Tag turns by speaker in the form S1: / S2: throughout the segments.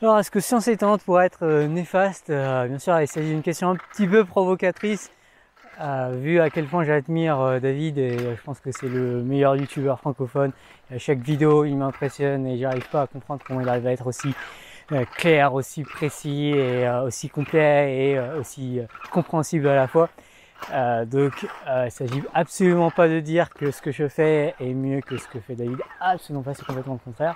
S1: Alors, est-ce que science étonnante pourrait être néfaste? Bien sûr, il s'agit d'une question un petit peu provocatrice, vu à quel point j'admire David et je pense que c'est le meilleur youtubeur francophone. À chaque vidéo, il m'impressionne et j'arrive pas à comprendre comment il arrive à être aussi clair, aussi précis et aussi complet et aussi compréhensible à la fois. Il s'agit absolument pas de dire que ce que je fais est mieux que ce que fait David. Absolument pas, c'est complètement le contraire.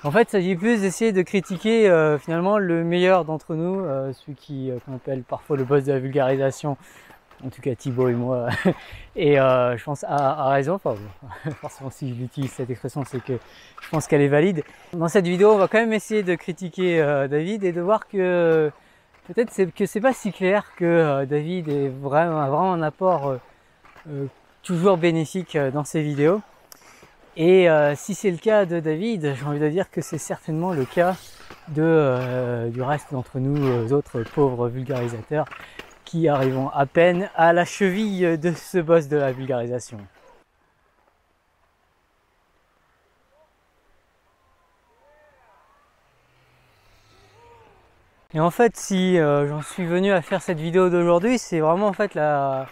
S1: En fait, il s'agit plus d'essayer de critiquer finalement le meilleur d'entre nous, celui qu'on appelle parfois le boss de la vulgarisation, en tout cas Thibaut et moi, et je pense à raison, enfin forcément si j'utilise cette expression c'est que je pense qu'elle est valide. Dans cette vidéo on va quand même essayer de critiquer David et de voir que peut-être c'est pas si clair que David a vraiment un apport toujours bénéfique dans ses vidéos. Et si c'est le cas de David, j'ai envie de dire que c'est certainement le cas du reste d'entre nous, autres pauvres vulgarisateurs, qui arrivons à peine à la cheville de ce boss de la vulgarisation. Et en fait, si j'en suis venu à faire cette vidéo d'aujourd'hui, c'est vraiment en fait la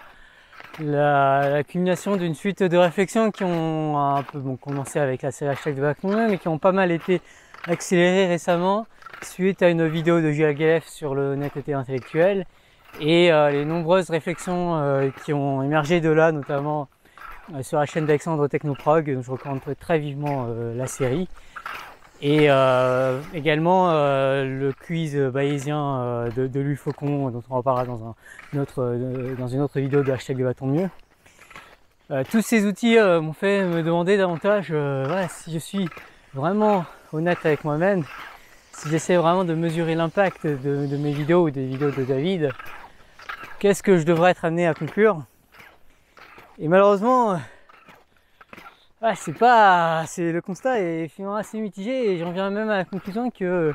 S1: culmination d'une suite de réflexions qui ont un peu commencé avec la série Hashtag de Bacon, mais qui ont pas mal été accélérées récemment suite à une vidéo de Gilles Galef sur l'honnêteté intellectuelle et les nombreuses réflexions qui ont émergé de là, notamment sur la chaîne d'Alexandre Technoprog, dont je recommande très vivement la série. Et également le quiz bayésien de Louis Faucon, dont on reparlera dans une autre vidéo de Hashtag de Bâton Mieux. Tous ces outils m'ont fait me demander davantage voilà, si je suis vraiment honnête avec moi-même, si j'essaie vraiment de mesurer l'impact de mes vidéos ou des vidéos de David, qu'est-ce que je devrais être amené à conclure. Et malheureusement, le constat est finalement assez mitigé et j'en viens même à la conclusion que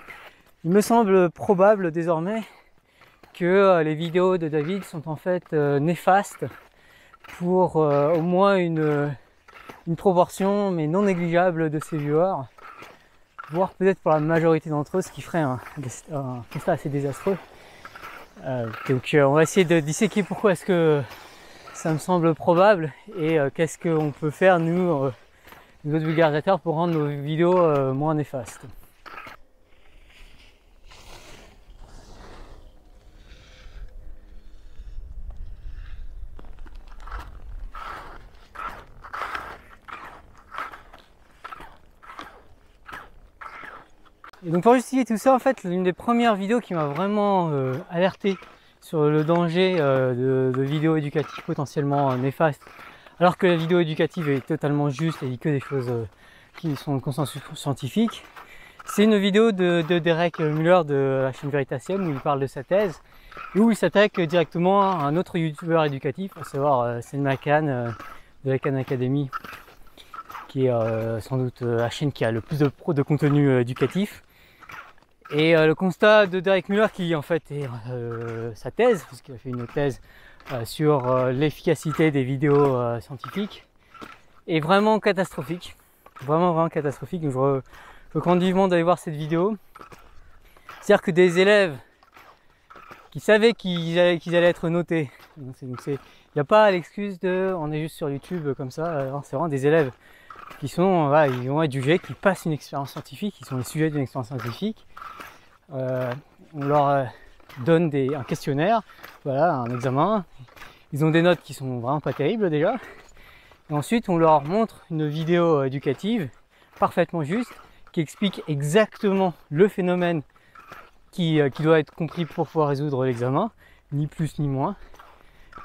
S1: il me semble probable désormais que les vidéos de David sont en fait néfastes pour au moins une proportion mais non négligeable de ses viewers, voire peut-être pour la majorité d'entre eux, ce qui ferait un constat assez désastreux. On va essayer de disséquer pourquoi est-ce que ça me semble probable et qu'est-ce qu'on peut faire nous autres vulgarisateurs pour rendre nos vidéos moins néfastes. Et donc pour justifier tout ça, en fait, l'une des premières vidéos qui m'a vraiment alerté sur le danger de vidéos éducatives potentiellement néfastes, alors que la vidéo éducative est totalement juste et dit que des choses qui sont de consensus scientifique, c'est une vidéo de Derek Muller de la chaîne Veritasium où il parle de sa thèse et où il s'attaque directement à un autre youtubeur éducatif, à savoir Selma Khan de la Khan Academy, qui est sans doute la chaîne qui a le plus de contenu éducatif. Et le constat de Derek Muller, qui en fait est sa thèse, puisqu'il a fait une thèse sur l'efficacité des vidéos scientifiques, est vraiment catastrophique. Vraiment catastrophique. Donc je recommande vivement d'aller voir cette vidéo. C'est-à-dire que des élèves qui savaient qu'ils allaient être notés, il n'y a pas l'excuse de on est juste sur YouTube comme ça, c'est vraiment des élèves qui sont, voilà, ils vont être jugés, qui passent une expérience scientifique, ils sont les sujets d'une expérience scientifique. On leur donne un questionnaire, voilà, un examen. Ils ont des notes qui sont vraiment pas terribles déjà. Et ensuite, on leur montre une vidéo éducative parfaitement juste qui explique exactement le phénomène qui doit être compris pour pouvoir résoudre l'examen, ni plus ni moins.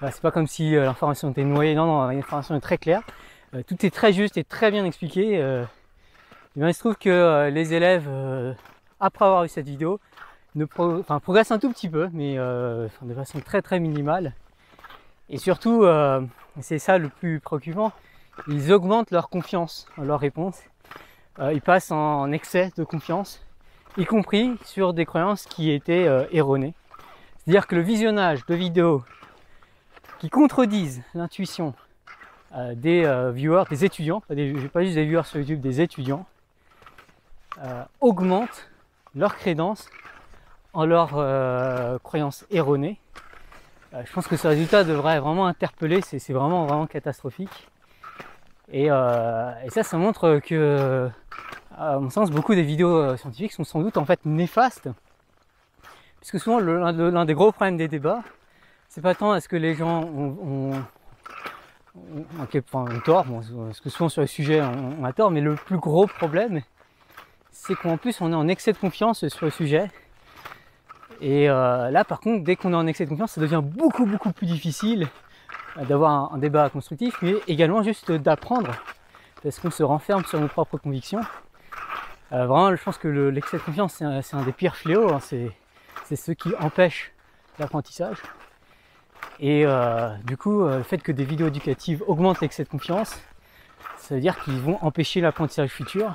S1: C'est pas comme si l'information était noyée, non, l'information est très claire. Tout est très juste et très bien expliqué. Et bien, il se trouve que les élèves, après avoir vu cette vidéo, progressent un tout petit peu, mais de façon très très minimale. Et surtout, c'est ça le plus préoccupant, ils augmentent leur confiance en leurs réponses. Ils passent en excès de confiance, y compris sur des croyances qui étaient erronées. C'est-à-dire que le visionnage de vidéos qui contredisent l'intuition des viewers, des étudiants, pas juste des viewers sur YouTube, des étudiants, augmente leur crédence en leurs croyances erronées. Je pense que ce résultat devrait vraiment interpeller, c'est vraiment catastrophique. Et ça montre que, à mon sens, beaucoup des vidéos scientifiques sont sans doute en fait néfastes. Puisque souvent l'un des gros problèmes des débats, c'est pas tant est-ce que les gens ont tort, bon, parce que souvent sur les sujets on a tort, mais le plus gros problème, c'est qu'en plus on est en excès de confiance sur le sujet. Et là par contre, dès qu'on est en excès de confiance, ça devient beaucoup plus difficile d'avoir un débat constructif, mais également juste d'apprendre, parce qu'on se renferme sur nos propres convictions. Vraiment, je pense que l'excès de confiance, c'est un des pires fléaux, hein, c'est ce qui empêche l'apprentissage. Et du coup, le fait que des vidéos éducatives augmentent l'excès de confiance, ça veut dire qu'ils vont empêcher l'apprentissage futur,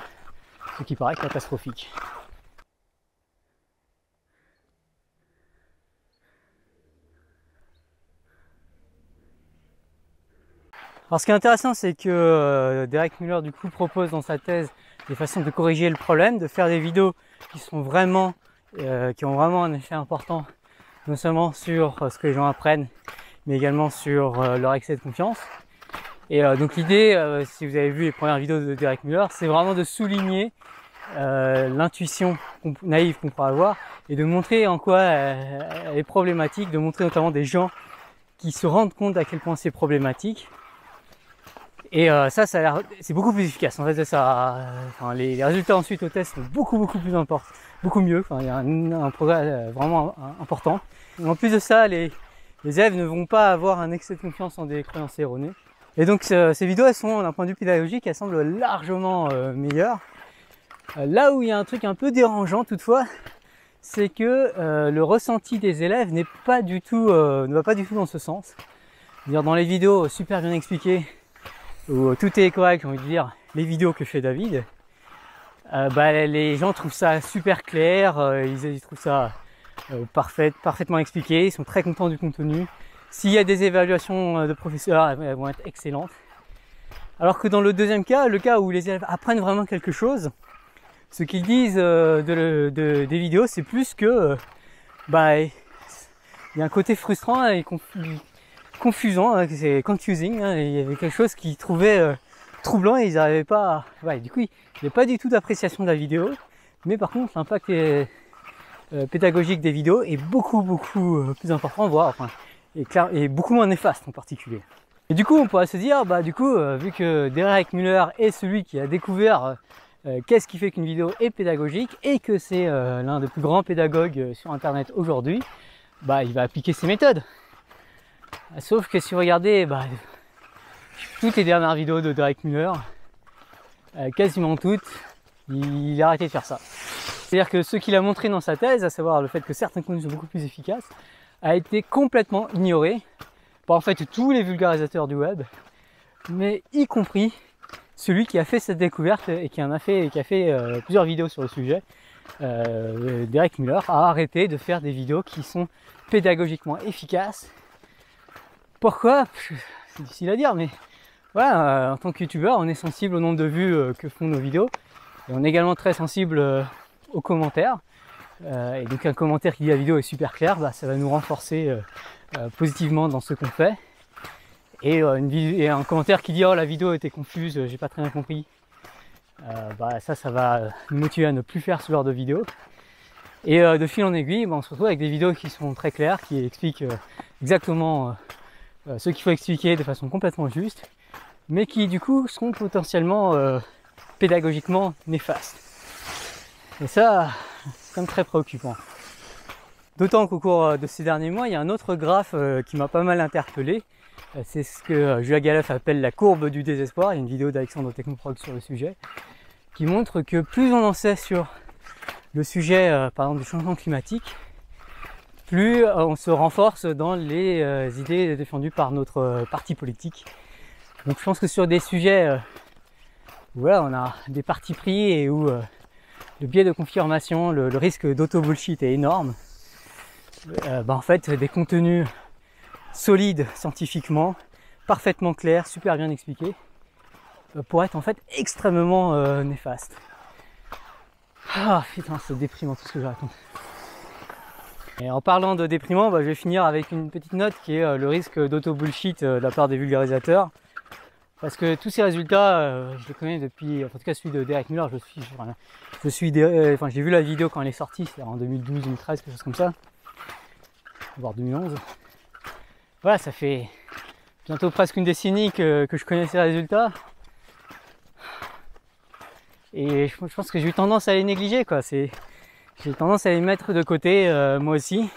S1: ce qui paraît catastrophique. Alors ce qui est intéressant, c'est que Derek Muller du coup propose dans sa thèse des façons de corriger le problème, de faire des vidéos qui sont vraiment, qui ont vraiment un effet important, non seulement sur ce que les gens apprennent, mais également sur leur excès de confiance. Et donc l'idée, si vous avez vu les premières vidéos de Derek Muller, c'est vraiment de souligner l'intuition naïve qu'on pourrait avoir et de montrer en quoi elle est problématique, de montrer notamment des gens qui se rendent compte à quel point c'est problématique. Et ça a l'air, c'est beaucoup plus efficace. En fait, les résultats ensuite au test sont beaucoup plus importants, beaucoup mieux. Enfin, il y a un progrès vraiment important. Et en plus de ça, les élèves ne vont pas avoir un excès de confiance en des croyances erronées. Et donc ces vidéos, elles sont, d'un point de vue pédagogique, elles semblent largement meilleures. Là où il y a un truc un peu dérangeant toutefois, c'est que le ressenti des élèves ne va pas du tout dans ce sens. C'est-à-dire dans les vidéos super bien expliquées, où tout est correct, j'ai envie de dire, les vidéos que fait David, les gens trouvent ça super clair, ils trouvent ça parfaitement expliqué, ils sont très contents du contenu. S'il y a des évaluations de professeurs, elles vont être excellentes. Alors que dans le deuxième cas, le cas où les élèves apprennent vraiment quelque chose, ce qu'ils disent des vidéos, c'est plus que il y a un côté frustrant et confusant, hein, c'est confusing, hein, il y avait quelque chose qu'ils trouvaient troublant et ils n'arrivaient pas à... du coup, il n'y a pas du tout d'appréciation de la vidéo, mais par contre l'impact pédagogique des vidéos est beaucoup plus important, voire et beaucoup moins néfaste en particulier. Et du coup on pourrait se dire, vu que Derek Muller est celui qui a découvert qu'est-ce qui fait qu'une vidéo est pédagogique et que c'est l'un des plus grands pédagogues sur internet aujourd'hui, il va appliquer ses méthodes. Sauf que si vous regardez toutes les dernières vidéos de Derek Muller, quasiment toutes, il a arrêté de faire ça. C'est-à-dire que ce qu'il a montré dans sa thèse, à savoir le fait que certains contenus sont beaucoup plus efficaces, a été complètement ignoré par en fait tous les vulgarisateurs du web, mais y compris celui qui a fait cette découverte et qui a fait plusieurs vidéos sur le sujet. Derek Muller a arrêté de faire des vidéos qui sont pédagogiquement efficaces. Pourquoi? C'est difficile à dire, mais voilà, en tant que youtubeur, on est sensible au nombre de vues que font nos vidéos, et on est également très sensible aux commentaires. Et donc un commentaire qui dit la vidéo est super claire, ça va nous renforcer positivement dans ce qu'on fait. Et un commentaire qui dit oh la vidéo était confuse, j'ai pas très bien compris, ça va nous motiver à ne plus faire ce genre de vidéo. Et de fil en aiguille, on se retrouve avec des vidéos qui sont très claires, qui expliquent exactement ce qu'il faut expliquer de façon complètement juste, mais qui du coup seront potentiellement pédagogiquement néfastes. Et ça, c'est quand même très préoccupant. D'autant qu'au cours de ces derniers mois, il y a un autre graphe qui m'a pas mal interpellé. C'est ce que Julia Galef appelle la courbe du désespoir. Il y a une vidéo d'Alexandre Technoprog sur le sujet, qui montre que plus on en sait sur le sujet, par exemple, du changement climatique, plus on se renforce dans les idées défendues par notre parti politique. Donc je pense que sur des sujets où on a des partis pris et où le biais de confirmation, le risque d'auto-bullshit est énorme, en fait des contenus solides scientifiquement, parfaitement clairs, super bien expliqués, pourraient être en fait extrêmement néfastes. Ah putain, c'est déprimant tout ce que je raconte. Et en parlant de déprimant, je vais finir avec une petite note qui est le risque d'auto-bullshit de la part des vulgarisateurs. Parce que tous ces résultats, je les connais depuis, en tout cas celui de Derek Muller, j'ai vu la vidéo quand elle est sortie, c'est en 2012, 2013, quelque chose comme ça, voire 2011. Voilà, ça fait bientôt presque une décennie que je connais ces résultats. Et je pense que j'ai eu tendance à les négliger, quoi. J'ai tendance à les mettre de côté, moi aussi,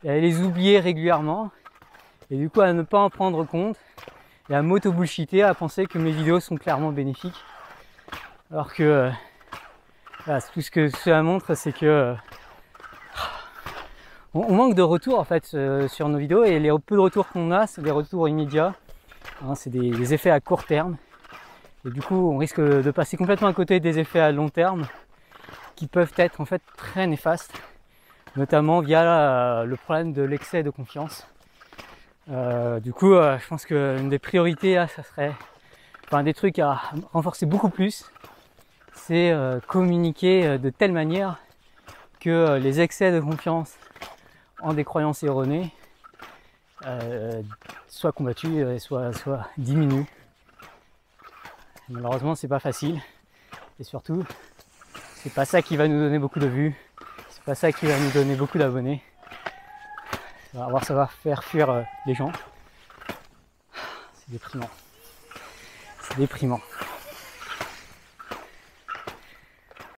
S1: et à les oublier régulièrement, et du coup à ne pas en prendre compte, et à m'auto-bullshiter, à penser que mes vidéos sont clairement bénéfiques. Alors que voilà, tout ce que cela montre, c'est que on manque de retours en fait sur nos vidéos, et les peu de retours qu'on a, c'est des retours immédiats, hein, c'est des effets à court terme. Et du coup, on risque de passer complètement à côté des effets à long terme qui peuvent être en fait très néfastes, notamment via le problème de l'excès de confiance. Du coup, je pense qu'une des priorités, là, ça serait, enfin, des trucs à renforcer beaucoup plus, c'est communiquer de telle manière que les excès de confiance en des croyances erronées soient combattus et soient diminués. Malheureusement, c'est pas facile, et surtout, c'est pas ça qui va nous donner beaucoup de vues, c'est pas ça qui va nous donner beaucoup d'abonnés. Ça va faire fuir les gens. C'est déprimant. C'est déprimant.